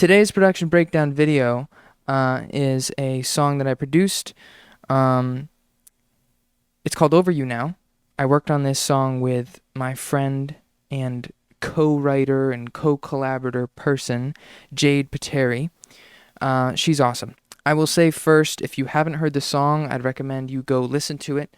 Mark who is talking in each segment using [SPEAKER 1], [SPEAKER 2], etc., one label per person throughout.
[SPEAKER 1] Today's production breakdown video is a song that I produced. Um, it's called Over You Now. I worked on this song with my friend and co-writer and co-collaborator person, Jade Patteri. She's awesome. I will say first, if you haven't heard the song, I'd recommend you go listen to it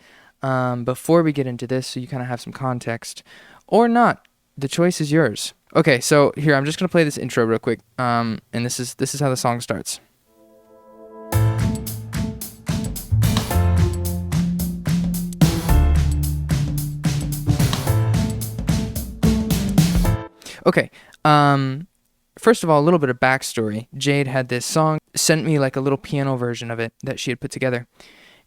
[SPEAKER 1] before we get into this so you kind of have some context. Or not. The choice is yours. Okay, so here, I'm just going to play this intro real quick, and this is how the song starts. Okay, first of all, a little bit of backstory. Jade had this song, sent me like a little piano version of it that she had put together,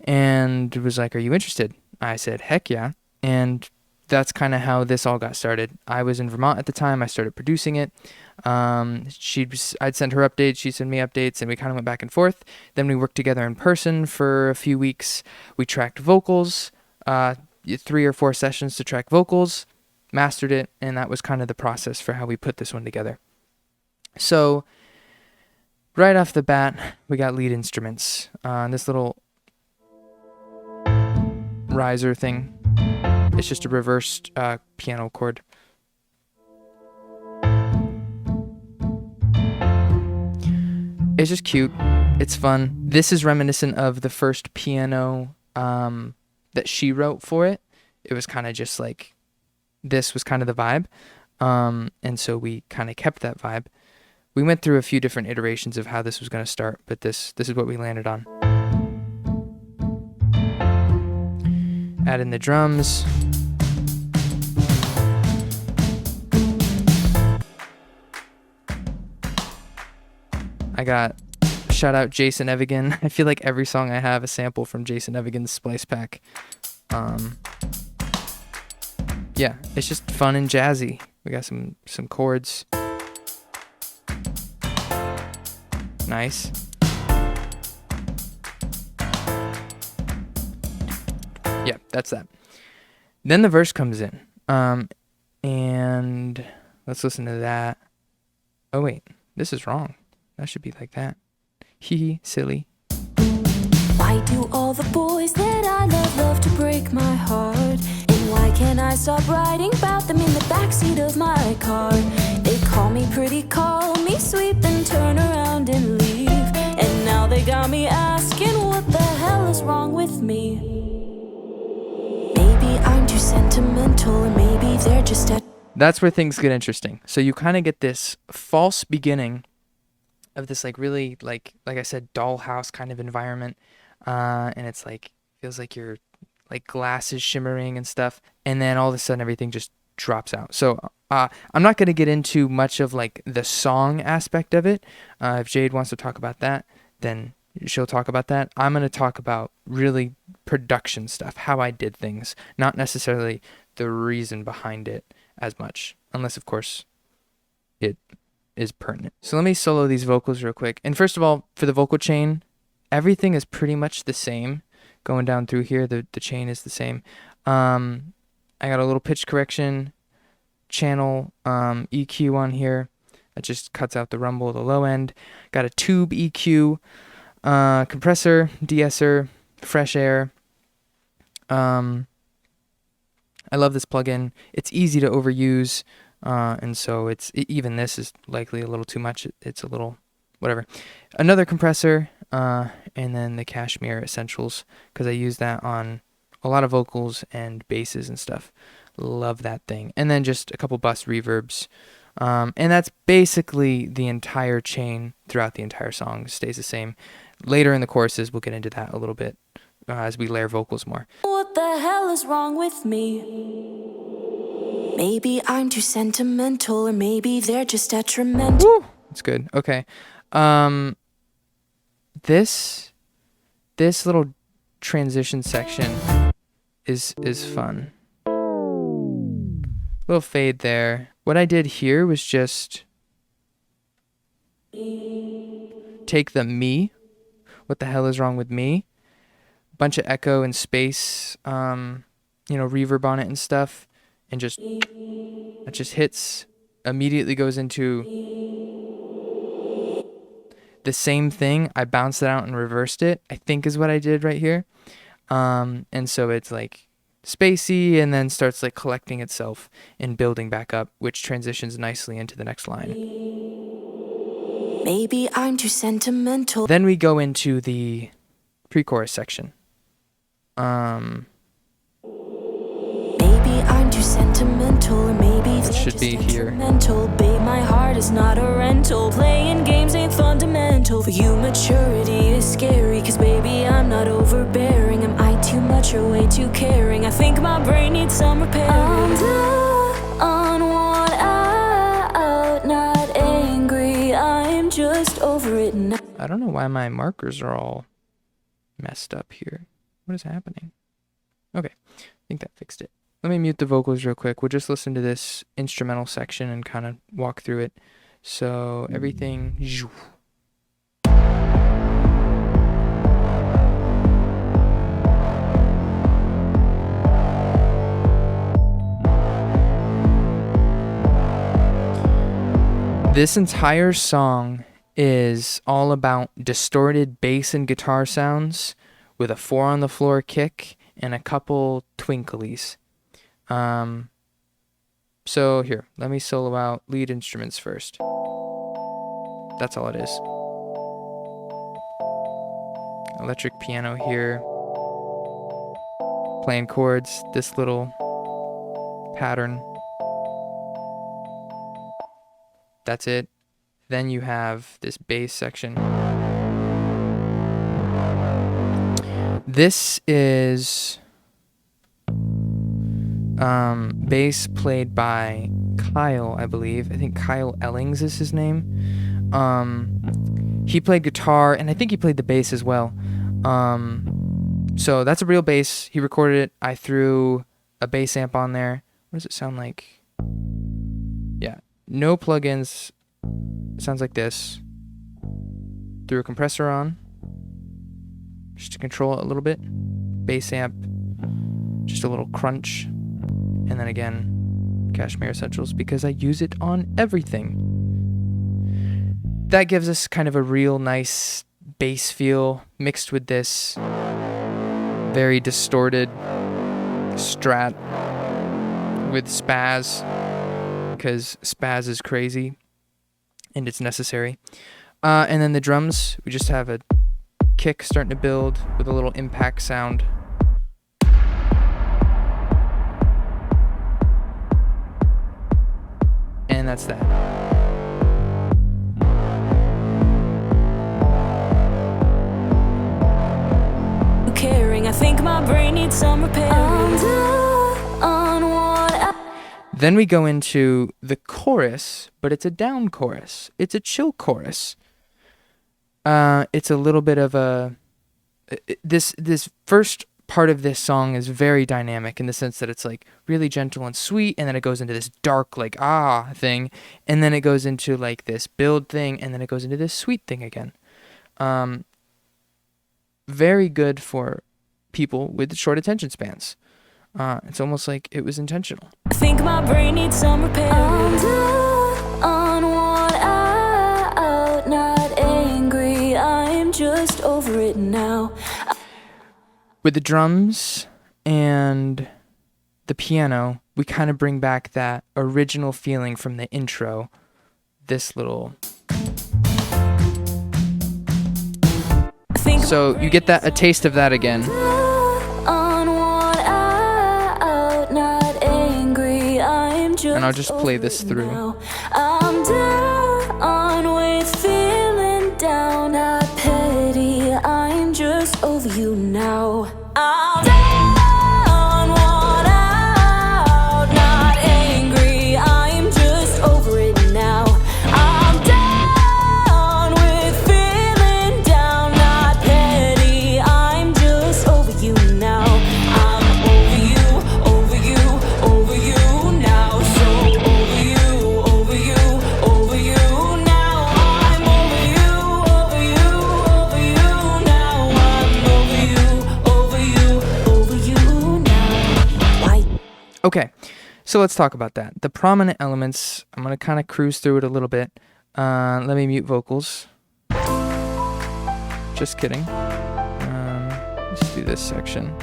[SPEAKER 1] and was like, "Are you interested?" I said, "Heck yeah," and that's kind of how this all got started. I was in Vermont at the time. I started producing it. I'd send her updates, she'd send me updates, and we kind of went back and forth. Then we worked together in person for a few weeks. We tracked vocals, 3 or 4 sessions to track vocals, mastered it, and that was kind of the process for how we put this one together. So right off the bat, we got lead instruments. This little riser thing. It's just a reversed piano chord. It's just cute. It's fun. This is reminiscent of the first piano that she wrote for it. It was kind of just like, this was kind of the vibe. And so we kind of kept that vibe. We went through a few different iterations of how this was going to start, but this is what we landed on. Add in the drums. I got, shout out Jason Evigan. I feel like every song I have a sample from Jason Evigan's Splice Pack. Yeah, it's just fun and jazzy. We got some chords. Nice. Yeah, that's that. Then the verse comes in. And let's listen to that. Oh wait, this is wrong. That should be like that. Hee silly.
[SPEAKER 2] Why do all the boys that I love to break my heart? And why can't I stop writing about them in the backseat of my car? They call me pretty, call me sweet, then turn around and leave. And now they got me asking what the hell is wrong with me. Maybe I'm too sentimental, or maybe they're just at...
[SPEAKER 1] That's where things get interesting. So you kind of get this false beginning of this like really like I said, dollhouse kind of environment, and it's like, feels like you're like glasses shimmering and stuff, and then all of a sudden everything just drops out. So I'm not going to get into much of like the song aspect of it. If Jade wants to talk about that, then she'll talk about that. I'm going to talk about really production stuff, how I did things, not necessarily the reason behind it as much, unless of course it is pertinent. So let me solo these vocals real quick. And first of all, for the vocal chain, everything is pretty much the same. Going down through here, the chain is the same. I got a little pitch correction channel EQ on here. That just cuts out the rumble at the low end. Got a tube EQ, compressor, de-esser, fresh air. I love this plugin. It's easy to overuse. And so even this is likely a little too much. It's a little whatever. Another compressor, and then the Cashmere Essentials, because I use that on a lot of vocals and basses and stuff. Love that thing. And then just a couple bus reverbs. And that's basically the entire chain throughout the entire song. Stays the same. Later in the choruses, we'll get into that a little bit as we layer vocals more.
[SPEAKER 2] What the hell is wrong with me? Maybe I'm too sentimental, or maybe they're just detrimental.
[SPEAKER 1] Woo! That's good. Okay. This little transition section is fun. Little fade there. What I did here was just take the me. What the hell is wrong with me? Bunch of echo and space, reverb on it and stuff, and it just hits, immediately goes into the same thing. I bounced it out and reversed it, I think is what I did right here. And so it's like spacey and then starts like collecting itself and building back up, which transitions nicely into the next line.
[SPEAKER 2] Maybe I'm too sentimental.
[SPEAKER 1] Then we go into the pre-chorus section.
[SPEAKER 2] Maybe I'm too sentimental, or maybe
[SPEAKER 1] It should be here.
[SPEAKER 2] Babe, my heart is not a rental. Playing games ain't fundamental. For you, maturity is scary. Cause baby, I'm not overbearing. Am I too much or way too caring? I think my brain needs some repairing. I'm down, worn out, not angry. I'm just over it now.
[SPEAKER 1] I don't know why my markers are all messed up here. What is happening? Okay, I think that fixed it. Let me mute the vocals real quick. We'll just listen to this instrumental section and kind of walk through it. So everything. This entire song is all about distorted bass and guitar sounds with a 4 on the floor kick and a couple twinklies. So here, let me solo out lead instruments first. That's all it is. Electric piano here. Playing chords, this little pattern. That's it. Then you have this bass section. This is bass played by Kyle, I believe. I think Kyle Ellings is his name. He played guitar, and I think he played the bass as well. So that's a real bass. He recorded it. I threw a bass amp on there. What does it sound like? Yeah, no plugins. It sounds like this. Threw a compressor on, just to control it a little bit. Bass amp, just a little crunch. And then again, Cashmere Essentials, because I use it on everything. That gives us kind of a real nice bass feel mixed with this very distorted strat with spaz, because spaz is crazy and it's necessary. And then the drums, we just have a kick starting to build with a little impact sound. And that's that.
[SPEAKER 2] Caring, I think my brain needs some repairing.
[SPEAKER 1] Then we go into the chorus, but it's a down chorus. It's a chill chorus. It's a little bit of a... This first part of this song is very dynamic in the sense that it's like really gentle and sweet, and then it goes into this dark like thing, and then it goes into like this build thing, and then it goes into this sweet thing again. Very good for people with short attention spans. It's almost like it was intentional.
[SPEAKER 2] I think my brain needs some repair. I'm down, worn out, not angry. I'm just over it now.
[SPEAKER 1] With the drums and the piano, we kind of bring back that original feeling from the intro. This little... So you get a taste of that again. And I'll just play this through.
[SPEAKER 2] I'm down with feeling down, not petty. I'm just over you now. I'm down, worn out, not angry. I'm just over it now. I'm down with feeling down, not petty. I'm just over you now. I'm over you, over you, over you now. So over you, over you, over you now. I'm over you, over you, over you now. I'm over you, over you, over you now. Why?
[SPEAKER 1] Okay, so let's talk about that. The prominent elements, I'm going to kind of cruise through it a little bit. Let me mute vocals. Just kidding. Let's do this section.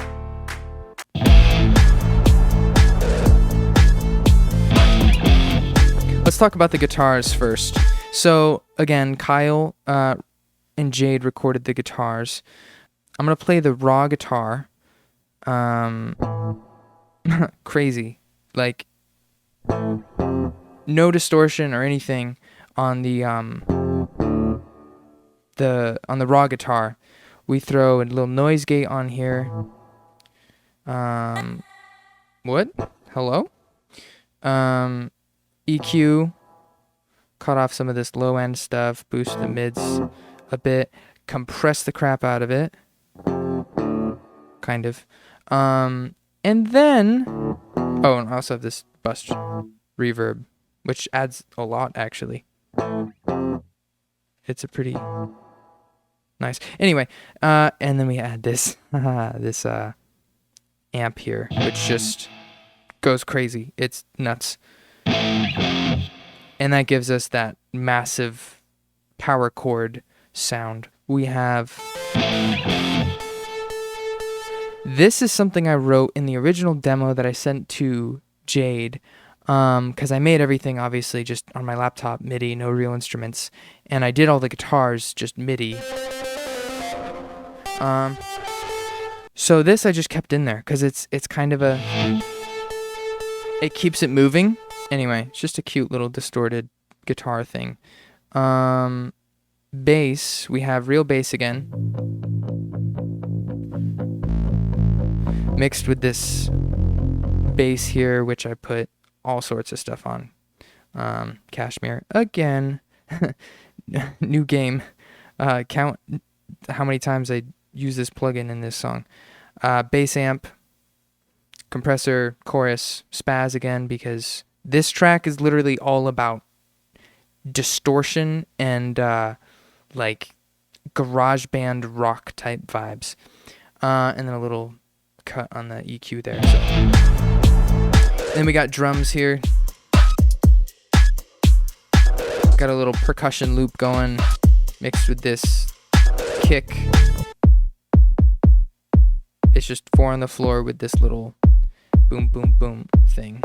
[SPEAKER 1] Let's talk about the guitars first. So again, Kyle and Jade recorded the guitars. I'm gonna play the raw guitar. Crazy, like no distortion or anything on the raw guitar. We throw a little noise gate on here. What? Hello? EQ, cut off some of this low end stuff, boost the mids a bit, compress the crap out of it, kind of. And then, oh, and I also have this bus reverb, which adds a lot actually. It's a pretty nice. Anyway, and then we add this this amp here, which just goes crazy. It's nuts. And that gives us that massive power chord sound. We have... This is something I wrote in the original demo that I sent to Jade, because I made everything obviously just on my laptop, MIDI, no real instruments, and I did all the guitars just MIDI. So this I just kept in there because it's kind of a... It keeps it moving. Anyway, it's just a cute little distorted guitar thing. Bass, we have real bass again. Mixed with this bass here, which I put all sorts of stuff on. Cashmere. Again, new game. Count how many times I use this plugin in this song. Bass amp, compressor, chorus, spaz again, because this track is literally all about distortion and like garage band rock type vibes. And then a little cut on the EQ there. So. Then we got drums here. Got a little percussion loop going mixed with this kick. It's just 4 on the floor with this little boom, boom, boom thing.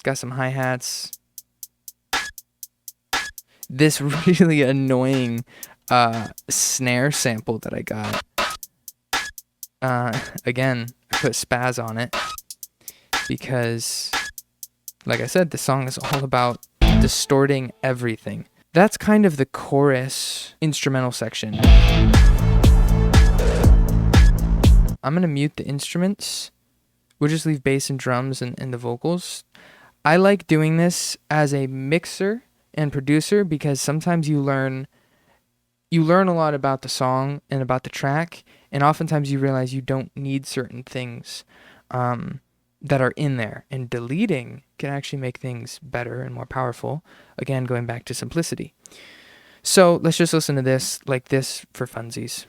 [SPEAKER 1] Got some hi-hats. This really annoying snare sample that I got. Again, I put spaz on it because, like I said, the song is all about distorting everything. That's kind of the chorus instrumental section. I'm going to mute the instruments. We'll just leave bass and drums and the vocals. I like doing this as a mixer and producer because sometimes you learn a lot about the song and about the track, and oftentimes you realize you don't need certain things that are in there, and deleting can actually make things better and more powerful. Again, going back to simplicity. So let's just listen to this like this for funsies.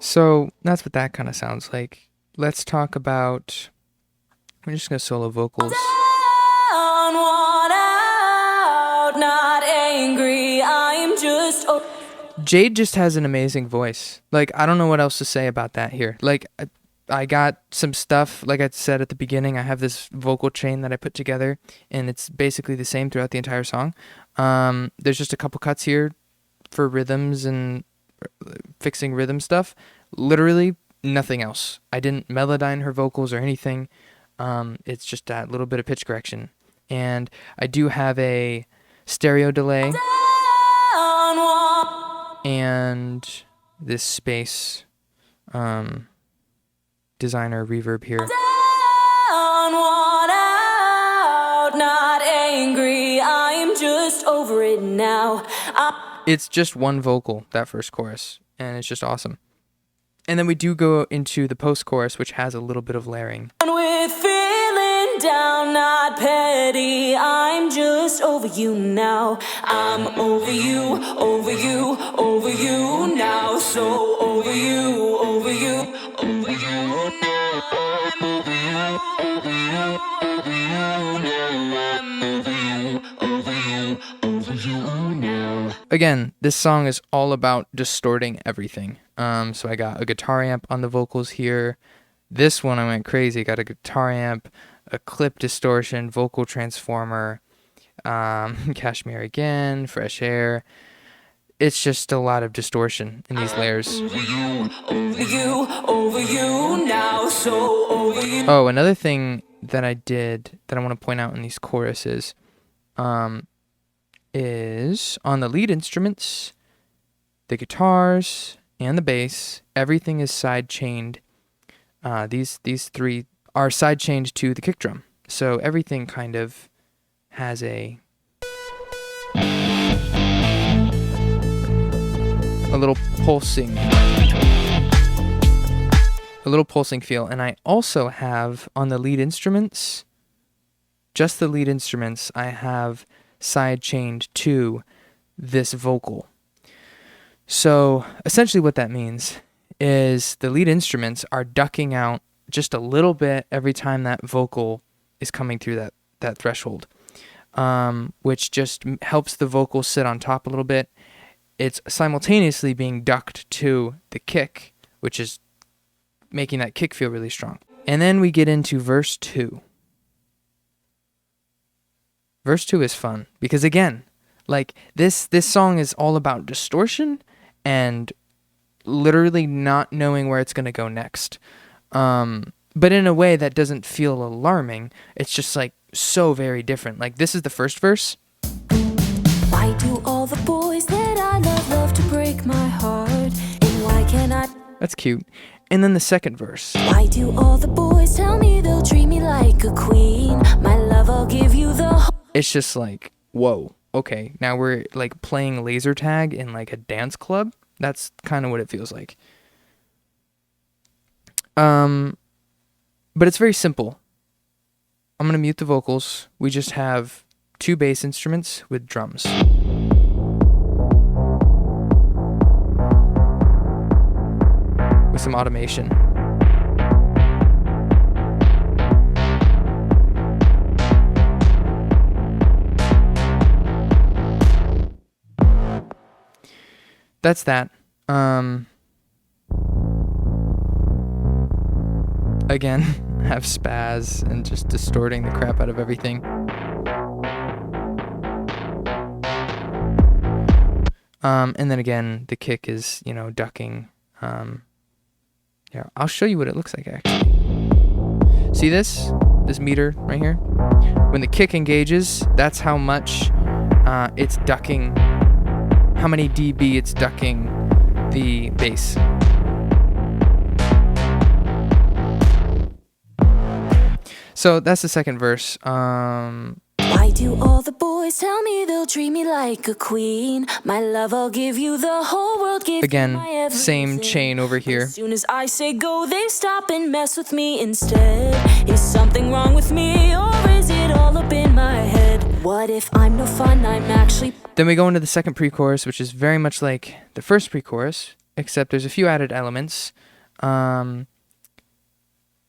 [SPEAKER 1] So that's what that kind of sounds like. Let's talk about... I'm just going to solo vocals. Jade just has an amazing voice. Like, I don't know what else to say about that here. Like, I got some stuff, like I said at the beginning, I have this vocal chain that I put together, and it's basically the same throughout the entire song. There's just a couple cuts here for rhythms and fixing rhythm stuff. Literally nothing else. I didn't melodyne her vocals or anything. It's just that little bit of pitch correction. And I do have a stereo delay and this space designer reverb here. Not angry, I'm just over it now. It's just one vocal, that first chorus, and it's just awesome. And then we do go into the post-chorus, which has a little bit of layering.
[SPEAKER 2] With feeling down, not petty, I'm just over you now. I'm over you, over you, over you now. So over you, over you, over you now. I'm over you, over you, over you now. I'm over you, over you, over you now.
[SPEAKER 1] Again, this song is all about distorting everything. So I got a guitar amp on the vocals here. This one I went crazy. Got a guitar amp, a clip distortion, vocal transformer, Cashmere again, fresh air. It's just a lot of distortion in these layers.
[SPEAKER 2] Over you, over you now. So over you.
[SPEAKER 1] Oh, another thing that I did that I want to point out in these choruses is on the lead instruments, the guitars, and the bass, everything is side chained. These three are side chained to the kick drum. So everything kind of has a little pulsing feel. And I also have on the lead instruments, just the lead instruments, I have side chained to this vocal. So essentially what that means is the lead instruments are ducking out just a little bit every time that vocal is coming through that threshold, which just helps the vocal sit on top a little bit. It's simultaneously being ducked to the kick, which is making that kick feel really strong. And then we get into verse 2. Verse 2 is fun because, again, like this song is all about distortion and literally not knowing where it's going to go next. But in a way that doesn't feel alarming. It's just like so very different. Like this is the first verse.
[SPEAKER 2] Why do all the boys that I love to break my heart? And why can't I?
[SPEAKER 1] That's cute. And then the second verse.
[SPEAKER 2] Why do all the boys tell me they'll treat me like a queen? My love, I'll give you the.
[SPEAKER 1] It's just like, whoa, okay. Now we're like playing laser tag in like a dance club. That's kind of what it feels like. But it's very simple. I'm going to mute the vocals. We just have two bass instruments with drums. With some automation. That's that. Again, have spaz and just distorting the crap out of everything. And then again, the kick is, ducking. Yeah, I'll show you what it looks like actually. See this meter right here? When the kick engages, that's how much it's ducking, how many dB it's ducking the bass. So that's the second verse.
[SPEAKER 2] Why do all the boys tell me they'll treat me like a queen? My love, I'll give you the whole world. Give
[SPEAKER 1] Again,
[SPEAKER 2] you my everything.
[SPEAKER 1] same chain over here.
[SPEAKER 2] As soon as I say go, they stop and mess with me instead. Is something wrong with me, or is it all up in my head? What if I'm no fun? I'm actually.
[SPEAKER 1] Then we go into the second pre-chorus, which is very much like the first pre-chorus, except there's a few added elements.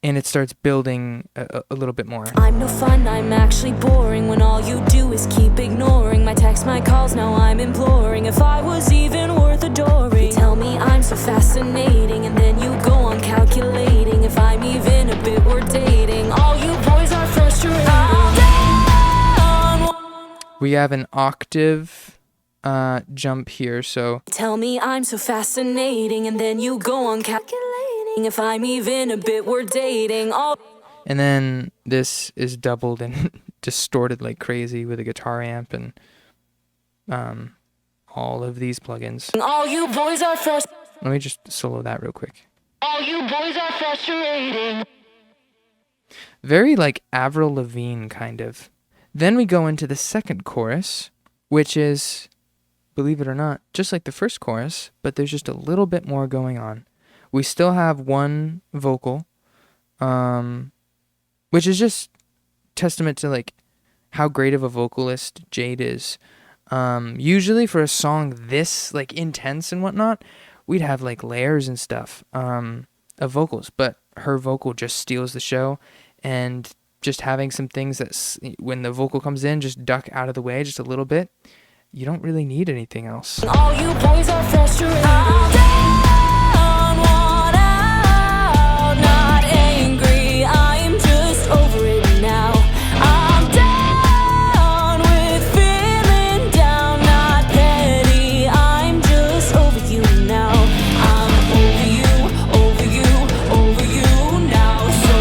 [SPEAKER 1] And it starts building a little bit more.
[SPEAKER 2] I'm no fun, I'm actually boring when all you do is keep ignoring my texts, my calls. Now I'm imploring if I was even worth adoring. You tell me I'm so fascinating, and then you go on calculating if I'm even a bit worth dating. All you boys are frustrating.
[SPEAKER 1] We have an octave jump here, so
[SPEAKER 2] Tell me I'm so fascinating, and then you go on calculating if I'm even a bit worth dating.
[SPEAKER 1] and then this is doubled and distorted like crazy with a guitar amp and all of these plugins.
[SPEAKER 2] All you boys are frustrating.
[SPEAKER 1] Let me just solo that real quick.
[SPEAKER 2] All you boys are frustrating.
[SPEAKER 1] Very like Avril Lavigne kind of. Then we go into the second chorus, which is, believe it or not, just like the first chorus, but there's just a little bit more going on, We still have one vocal, which is just testament to like how great of a vocalist Jade is. Usually for a song this like intense and whatnot, we'd have like layers and stuff of vocals, but her vocal just steals the show. And just having some things that when the vocal comes in, just duck out of the way just a little bit. You don't really need anything else.
[SPEAKER 2] All you boys are frustrated. I'm down, worn out, not angry. I'm just over it now. I'm down with feeling down, not petty. I'm just over you now. I'm over you now. So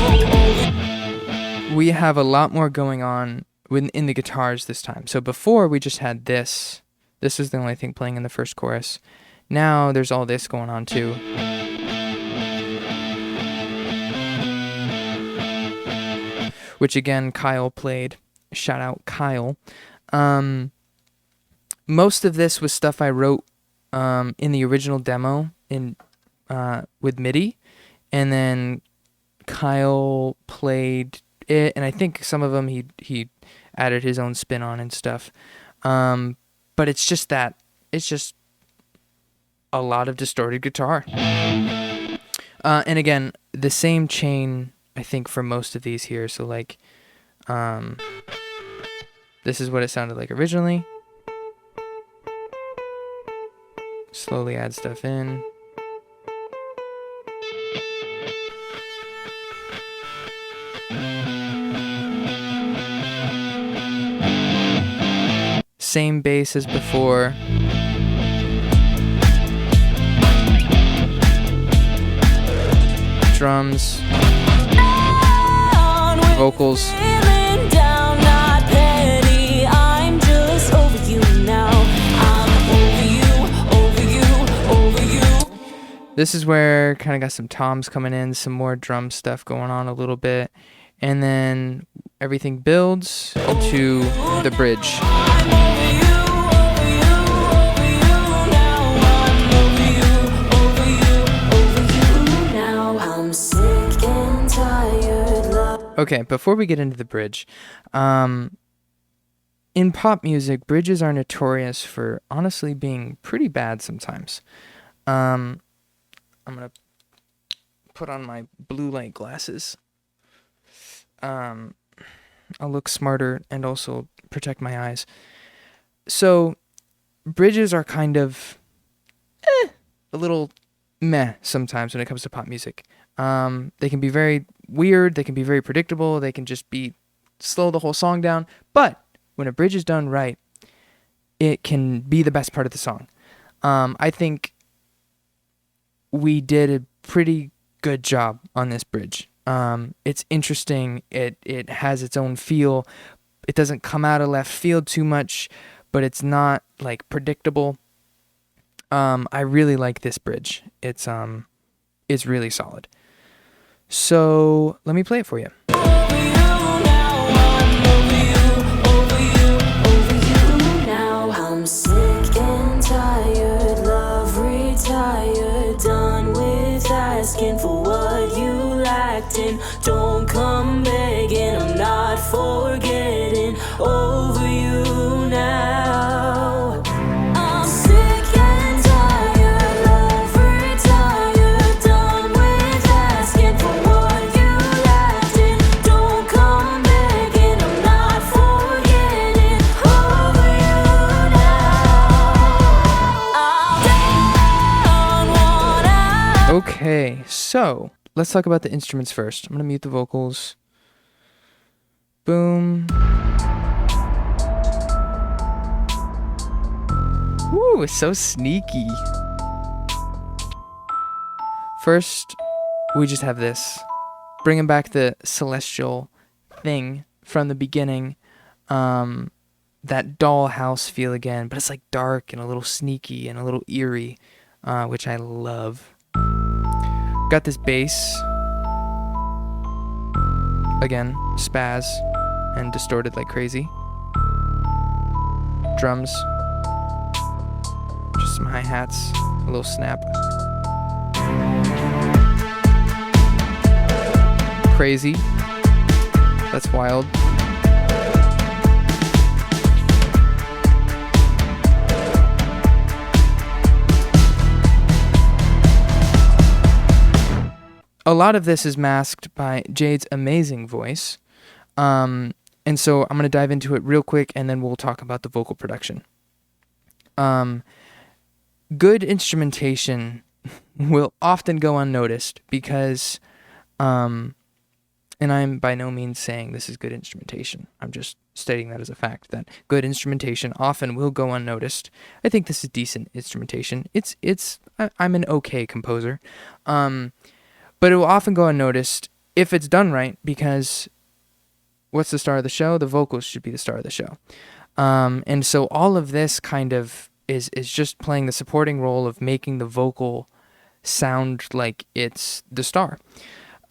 [SPEAKER 2] over.
[SPEAKER 1] We have a lot more going on in the guitars this time. So before we just had this. This was the only thing playing in the first chorus. Now there's all this going on too. Which again, Kyle played. Shout out Kyle. Most of this was stuff I wrote in the original demo with MIDI. And then Kyle played it. And I think some of them he added his own spin on and stuff. But it's just a lot of distorted guitar. And again, the same chain, I think, for most of these here. So like, this is what it sounded like originally. Slowly add stuff in. Same bass as before. Drums. Vocals.
[SPEAKER 2] Down, not petty. I'm just over you now. I'm over you.
[SPEAKER 1] This is where kind of got some toms coming in, some more drum stuff going on a little bit. And then everything builds into the bridge. Okay, before we get into the bridge, in pop music, bridges are notorious for honestly being pretty bad sometimes. I'm gonna put on my blue light glasses. I'll look smarter and also protect my eyes. So, bridges are kind of a little meh sometimes when it comes to pop music. They can be very weird, they can be very predictable, they can just be slow the whole song down, but when a bridge is done right, it can be the best part of the song. I think we did a pretty good job on this bridge. It's interesting, it has its own feel, it doesn't come out of left field too much, but it's not like predictable. I really like this bridge. It's really solid. So let me play it for you.
[SPEAKER 2] I'm sick and tired, love retired, done with asking for what you lacked in. Don't come begging, I'm not forgetting, over you now. I'm sick and tired, love retired, done with asking for what you lacked in. Don't come begging, I'm not forgetting, over you now.
[SPEAKER 1] Okay, so let's talk about the instruments first. I'm gonna mute the vocals. Boom. Woo, it's so sneaky. First, we just have this. Bringing back the celestial thing from the beginning. That dollhouse feel again, but it's like dark and a little sneaky and a little eerie, which I love. Got this bass. Again, spaz and distorted like crazy. Drums. Just some hi-hats, a little snap. crazy. That's wild. A lot of this is masked by Jade's amazing voice. And so I'm going to dive into it real quick, and then we'll talk about the vocal production. Good instrumentation will often go unnoticed because, and I'm by no means saying this is good instrumentation. I'm just stating that as a fact, that good instrumentation often will go unnoticed. I think this is decent instrumentation. I'm an okay composer. But it will often go unnoticed if it's done right, because what's the star of the show? The vocals should be the star of the show. And so all of this kind of is just playing the supporting role of making the vocal sound like it's the star.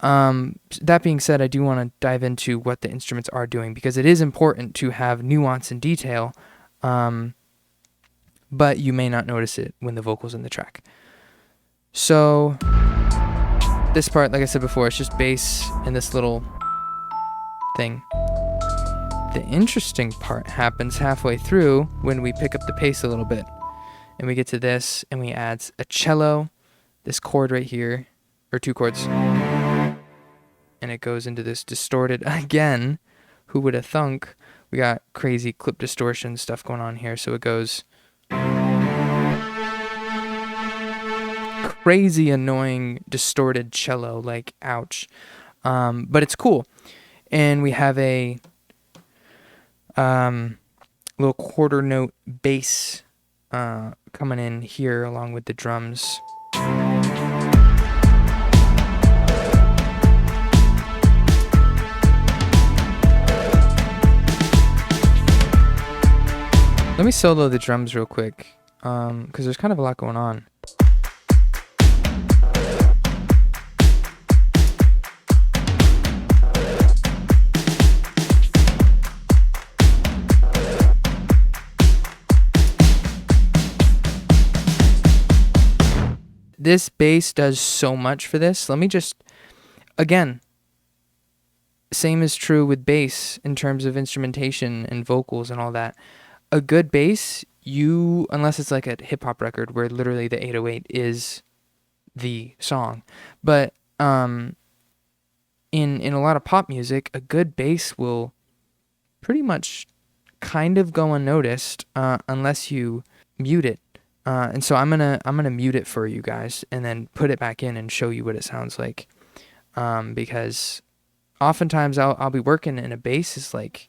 [SPEAKER 1] That being said, I do want to dive into what the instruments are doing, because it is important to have nuance and detail, but you may not notice it when the vocal's in the track. So this part, like I said before, it's just bass and this little thing. The interesting part happens halfway through when we pick up the pace a little bit. And we get to this, and we add a cello, this chord right here, or two chords. And it goes into this distorted, again, who would have thunk? We got crazy clip distortion stuff going on here, so it goes crazy annoying distorted cello, like ouch. But it's cool. And we have a little quarter note bass coming in here along with the drums. Let me solo the drums real quick, because there's kind of a lot going on. This bass does so much for this. Let me just, again, same is true with bass in terms of instrumentation and vocals and all that. A good bass, unless it's like a hip hop record where literally the 808 is the song, but in a lot of pop music, a good bass will pretty much kind of go unnoticed unless you mute it. And so I'm gonna mute it for you guys and then put it back in and show you what it sounds like, because oftentimes I'll be working and a bass is like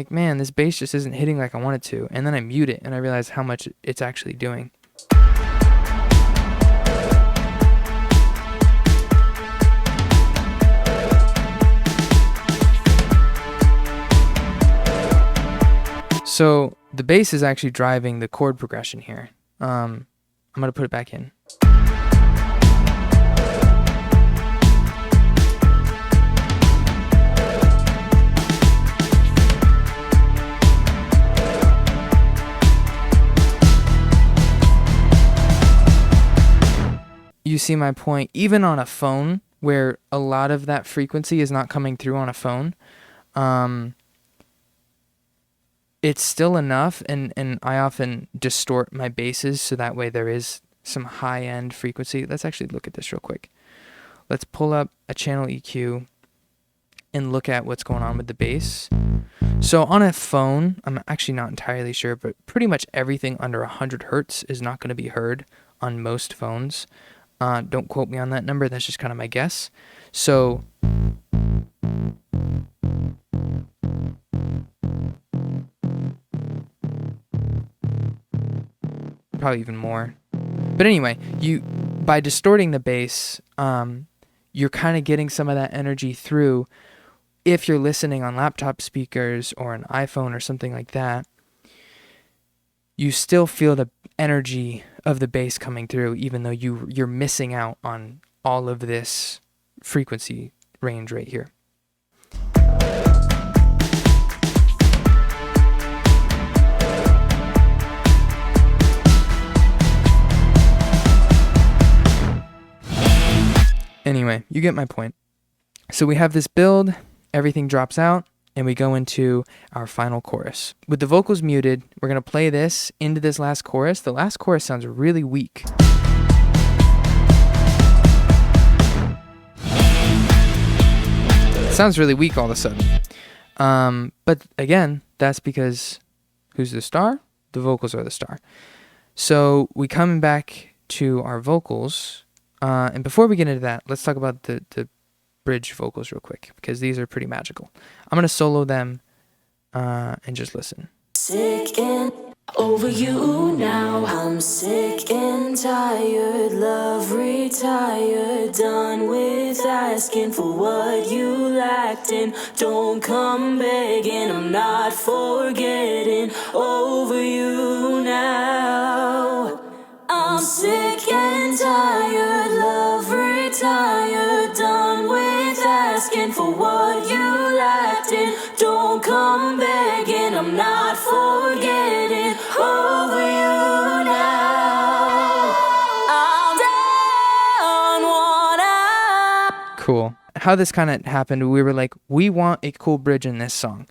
[SPEAKER 1] man, this bass just isn't hitting like I want it to, and then I mute it and I realize how much it's actually doing. So the bass is actually driving the chord progression here. I'm going to put it back in. You see my point? Even on a phone, where a lot of that frequency is not coming through on a phone, it's still enough, and I often distort my basses so that way there is some high-end frequency. Let's actually look at this real quick. Let's pull up a channel EQ and look at what's going on with the bass. So on a phone, I'm actually not entirely sure, but pretty much everything under 100 hertz is not going to be heard on most phones. Don't quote me on that number, that's just kind of my guess. So probably even more. But anyway, by distorting the bass, you're kind of getting some of that energy through. If you're listening on laptop speakers or an iPhone or something like that, you still feel the energy of the bass coming through, even though you're missing out on all of this frequency range right here. Anyway, you get my point. So we have this build, everything drops out, and we go into our final chorus. With the vocals muted, we're going to play this into this last chorus. The last chorus sounds really weak. It sounds really weak all of a sudden. But again, that's because who's the star? The vocals are the star. So we come back to our vocals. And before we get into that, let's talk about the bridge vocals real quick, because these are pretty magical. I'm going to solo them and just listen.
[SPEAKER 2] Sick and over you now. I'm sick and tired, love retired, done with asking for what you lacked, and don't come begging. I'm not forgetting over you now. I'm sick and tired, love retired, done with asking for what you lacked, and don't come begging. I'm not forgetting over you now. I'm done, wanna.
[SPEAKER 1] Cool. How this kind of happened, we were like, we want a cool bridge in this song.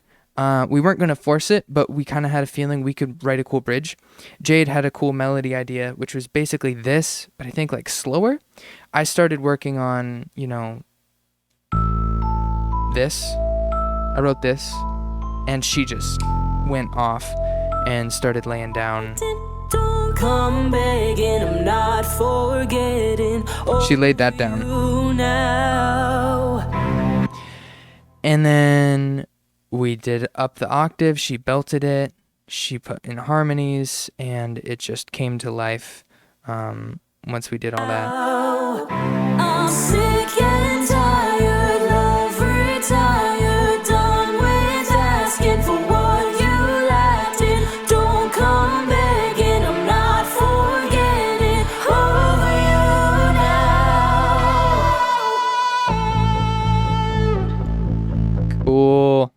[SPEAKER 1] We weren't going to force it, but we kind of had a feeling we could write a cool bridge. Jade had a cool melody idea, which was basically this, but I think like slower. I started working on, this. I wrote this, and she just went off and started laying down.
[SPEAKER 2] Don't come begging, I'm not forgetting.
[SPEAKER 1] She laid that down.
[SPEAKER 2] Now.
[SPEAKER 1] And then we did up the octave, she belted it, she put in harmonies, and it just came to life once we did all that.
[SPEAKER 2] I'm sick and tired, love retired, done with asking for what you lacked, and don't come begging, I'm not forgetting over you now.
[SPEAKER 1] Cool.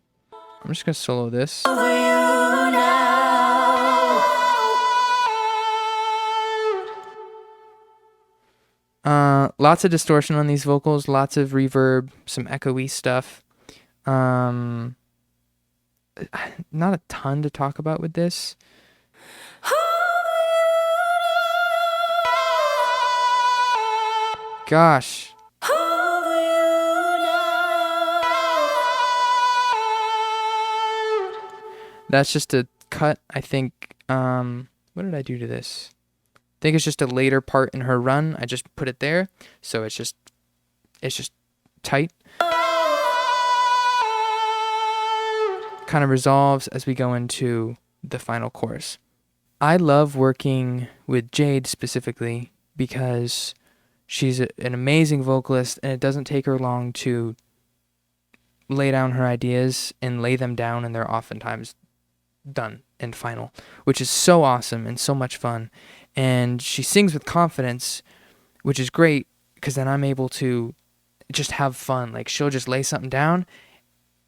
[SPEAKER 1] I'm just going to solo this.
[SPEAKER 2] Over you now.
[SPEAKER 1] Lots of distortion on these vocals, lots of reverb, some echoey stuff. Not a ton to talk about with this. Gosh. That's just a cut, I think. What did I do to this? I think it's just a later part in her run. I just put it there, so it's just tight. Kind of resolves as we go into the final chorus. I love working with Jade specifically because she's an amazing vocalist, and it doesn't take her long to lay down her ideas and lay them down, and they're oftentimes done and final, which is so awesome and so much fun. And she sings with confidence, which is great, because then I'm able to just have fun. Like, she'll just lay something down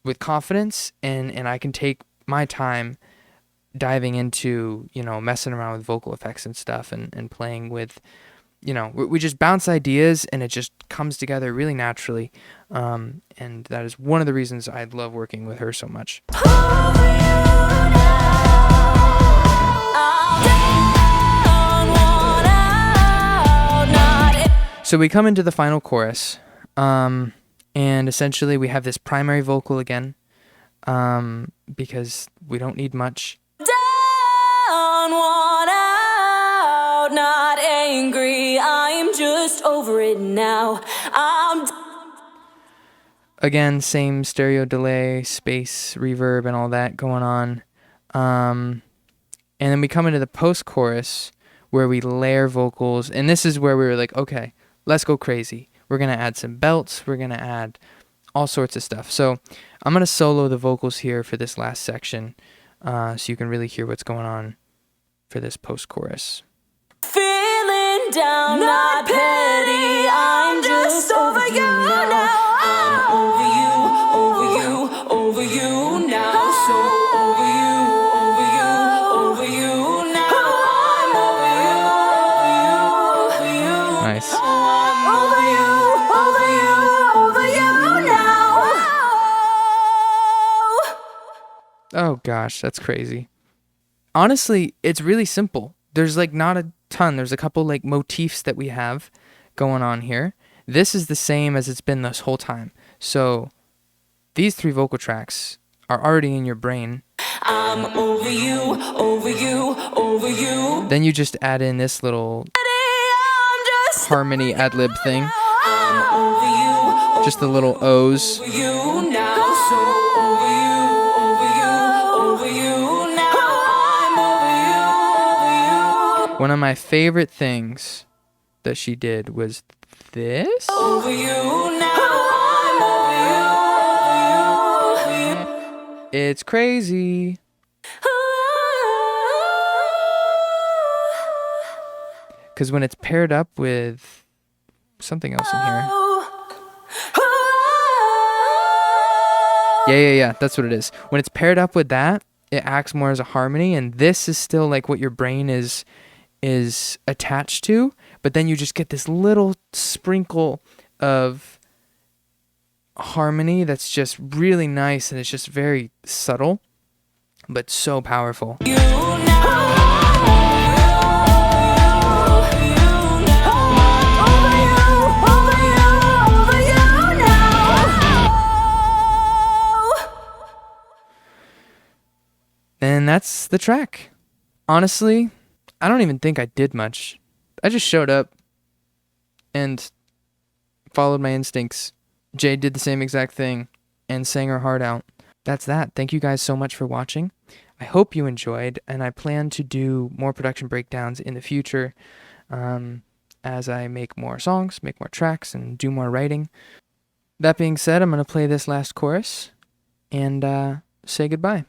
[SPEAKER 1] with confidence, and I can take my time diving into, messing around with vocal effects and stuff, and playing with, we just bounce ideas, and it just comes together really naturally. And that is one of the reasons I love working with her so much. So we come into the final chorus, and essentially we have this primary vocal again, because we don't need much.
[SPEAKER 2] Down, worn out, not angry, I'm just over it now.
[SPEAKER 1] Again, same stereo delay, space, reverb, and all that going on. And then we come into the post-chorus where we layer vocals, and this is where we were like, okay, let's go crazy. We're going to add some belts. We're going to add all sorts of stuff. So I'm going to solo the vocals here for this last section, so you can really hear what's going on for this post-chorus.
[SPEAKER 2] Feeling down, not petty, I'm just over you now. I'm over you, over you, over you now. So over you, over you, over you now. I'm over you, over you, over you.
[SPEAKER 1] Nice.
[SPEAKER 2] Over you, over you, over you now.
[SPEAKER 1] Oh gosh, that's crazy. Honestly, it's really simple. There's like not a ton. There's a couple like motifs that we have going on here. This is the same as it's been this whole time. So these three vocal tracks are already in your brain.
[SPEAKER 2] I'm over you, over you, over you.
[SPEAKER 1] Then you just add in this little
[SPEAKER 2] I'm just
[SPEAKER 1] harmony ad-lib thing.
[SPEAKER 2] I'm over you,
[SPEAKER 1] Just the little O's.
[SPEAKER 2] over you now. So over you, over you, over you now. I'm over you, over you.
[SPEAKER 1] One of my favorite things that she did was this.
[SPEAKER 2] Over you now. I'm over you, over you.
[SPEAKER 1] It's crazy. Because when it's paired up with something else in here. Yeah. That's what it is. When it's paired up with that, it acts more as a harmony, and this is still like what your brain is attached to, but then you just get this little sprinkle of harmony that's just really nice, and it's just very subtle, but so powerful.
[SPEAKER 2] You now.
[SPEAKER 1] And that's the track. Honestly, I don't even think I did much. I just showed up and followed my instincts. Jade did the same exact thing and sang her heart out. That's that. Thank you guys so much for watching. I hope you enjoyed, and I plan to do more production breakdowns in the future as I make more songs, make more tracks, and do more writing. That being said, I'm going to play this last chorus and say goodbye.